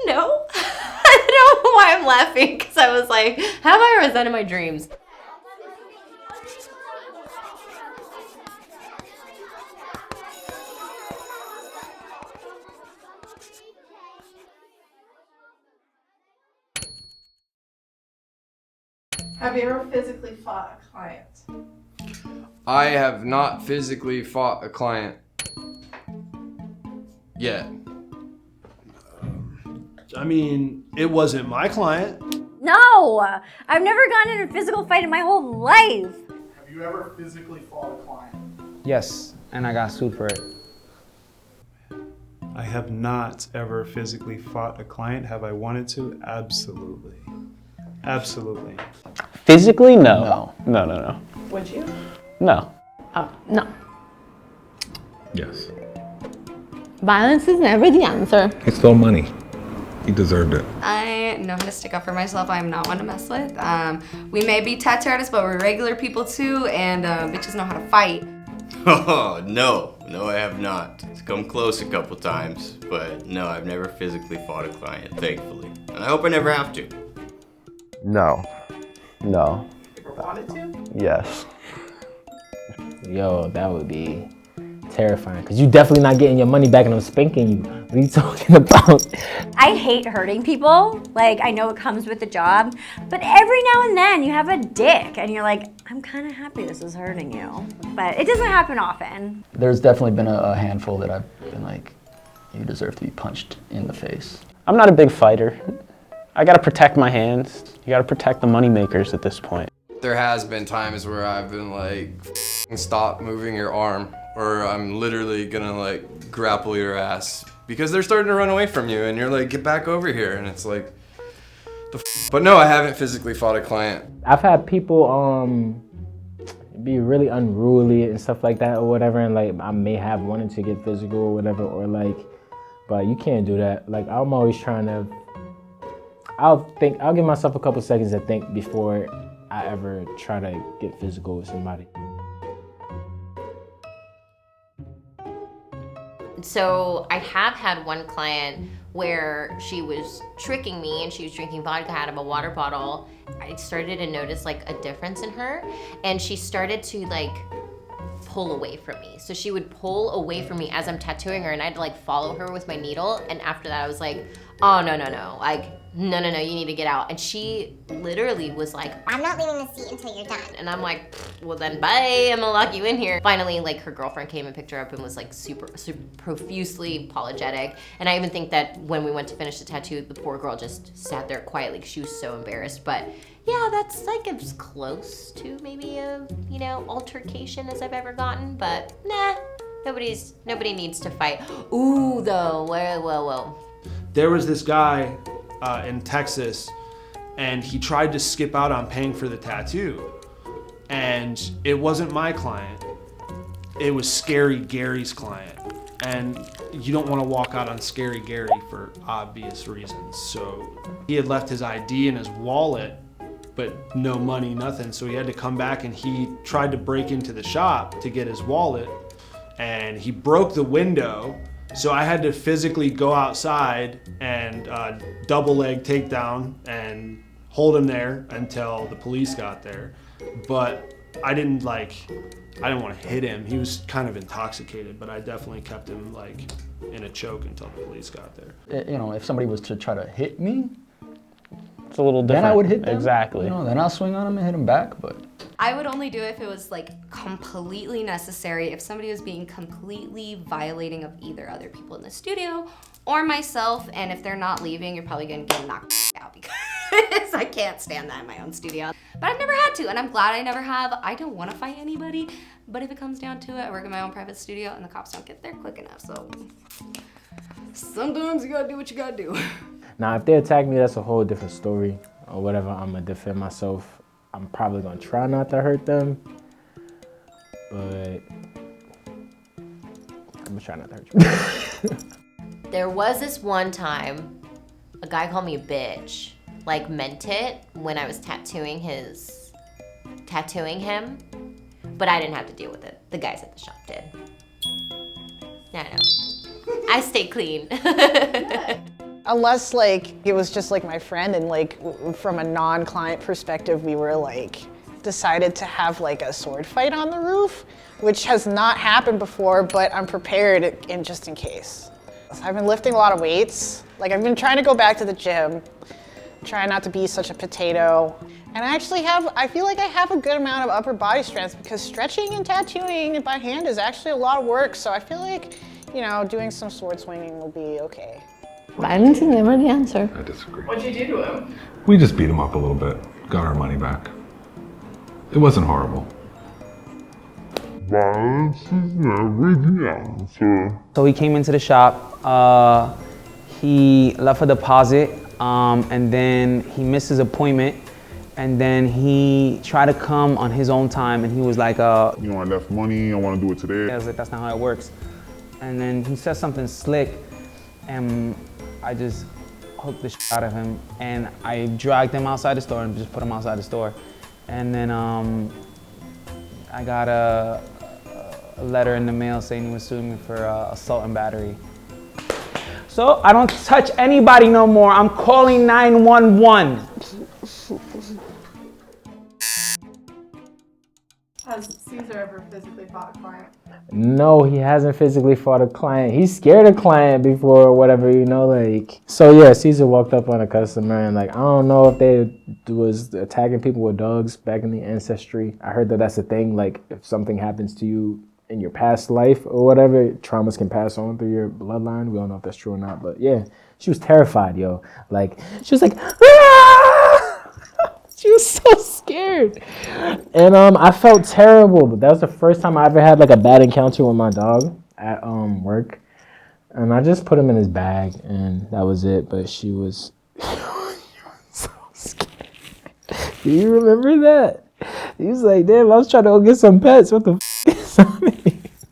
No. I don't know why I'm laughing, because I was like, have I or is that in my dreams? Have you ever physically fought a client? I have not physically fought a client yet. I mean, it wasn't my client. No, I've never gotten in a physical fight in my whole life. Have you ever physically fought a client? Yes, and I got sued for it. I have not ever physically fought a client. Have I wanted to? Absolutely. Absolutely. Physically, no. No. Would you? No. No. Yes. Violence is never the answer. He stole money. He deserved it. I know how to stick up for myself. I am not one to mess with. We may be tattoo artists, but we're regular people too, and bitches know how to fight. Oh, no, I have not. It's come close a couple times, but no, I've never physically fought a client, thankfully. And I hope I never have to. No. Ever wanted to? Yes. Yo, that would be terrifying, because you definitely not getting your money back and I'm spanking you. What are you talking about? I hate hurting people. Like, I know it comes with the job, but every now and then you have a dick and you're like, I'm kind of happy this is hurting you. But it doesn't happen often. There's definitely been a handful that I've been like, you deserve to be punched in the face. I'm not a big fighter. I gotta protect my hands. You gotta protect the money makers at this point. There has been times where I've been like, stop moving your arm, or I'm literally gonna like grapple your ass because they're starting to run away from you and you're like, get back over here, and it's like, but no, I haven't physically fought a client. I've had people be really unruly and stuff like that or whatever, and like I may have wanted to get physical or whatever, or like, but you can't do that. Like, I'm always trying to, I'll give myself a couple seconds to think before I ever try to get physical with somebody. So I have had one client where she was tricking me and she was drinking vodka out of a water bottle. I started to notice like a difference in her, and she started to like pull away from me. So she would pull away from me as I'm tattooing her, and I'd like follow her with my needle. And after that I was like, oh, no, like, no, you need to get out. And she literally was like, I'm not leaving the seat until you're done. and I'm like, well then bye, I'm gonna lock you in here. Finally, like, her girlfriend came and picked her up and was like super profusely apologetic. And I even think that when we went to finish the tattoo, the poor girl just sat there quietly because she was so embarrassed. But yeah, that's like as close to maybe a, you know, altercation as I've ever gotten, but nah, nobody needs to fight. Ooh, though, whoa. There was this guy in Texas, and he tried to skip out on paying for the tattoo. And it wasn't my client. It was Scary Gary's client. And you don't want to walk out on Scary Gary for obvious reasons. So he had left his ID in his wallet, but no money, nothing. So he had to come back, and he tried to break into the shop to get his wallet, and he broke the window. So I had to physically go outside and double leg takedown and hold him there until the police got there. But I didn't want to hit him. He was kind of intoxicated, but I definitely kept him like in a choke until the police got there. You know, if somebody was to try to hit me, it's a little different. then I would hit them. Exactly. You know, then I'll swing on them and hit them back, but. I would only do it if it was like completely necessary, if somebody was being completely violating of either other people in the studio or myself, and if they're not leaving, you're probably gonna get knocked out because I can't stand that in my own studio. But I've never had to, and I'm glad I never have. I don't wanna fight anybody, but if it comes down to it, I work in my own private studio and the cops don't get there quick enough, so sometimes you gotta do what you gotta do. Now, if they attack me, that's a whole different story or whatever. I'm gonna defend myself. I'm probably gonna try not to hurt them, but I'm gonna try not to hurt you. There was this one time, a guy called me a bitch, like meant it when I was tattooing him, but I didn't have to deal with it. The guys at the shop did. I know. I stay clean. Unless like it was just like my friend and like from a non-client perspective, we were like decided to have like a sword fight on the roof, which has not happened before, but I'm prepared just in case. I've been lifting a lot of weights. Like I've been trying to go back to the gym, trying not to be such a potato. And I actually I feel like I have a good amount of upper body strength because stretching and tattooing by hand is actually a lot of work. So I feel like, you know, doing some sword swinging will be okay. Violence is never the answer. I disagree. What'd you do to him? We just beat him up a little bit, got our money back. It wasn't horrible. Violence is never the answer. So he came into the shop, he left a deposit, and then he missed his appointment, and then he tried to come on his own time, and he was like, you know, I left money, I want to do it today. I was like, that's not how it works. And then he said something slick, and I just hooked the shit out of him, and I dragged him outside the store and just put him outside the store. And then I got a letter in the mail saying he was suing me for assault and battery. So I don't touch anybody no more. I'm calling 911. Has Caesar ever physically fought a client? No, he hasn't physically fought a client. He's scared a client before or whatever, you know, like. So yeah, Caesar walked up on a customer and like, I don't know if they was attacking people with dogs back in the ancestry. I heard that that's a thing, like if something happens to you in your past life or whatever, traumas can pass on through your bloodline. We don't know if that's true or not, but yeah, she was terrified, yo. Like, she was like, ah! She was so scared. And I felt terrible, but that was the first time I ever had like a bad encounter with my dog at work. And I just put him in his bag and that was it, but she was so scared. Do you remember that? He was like, damn, I was trying to go get some pets. What the f is on me?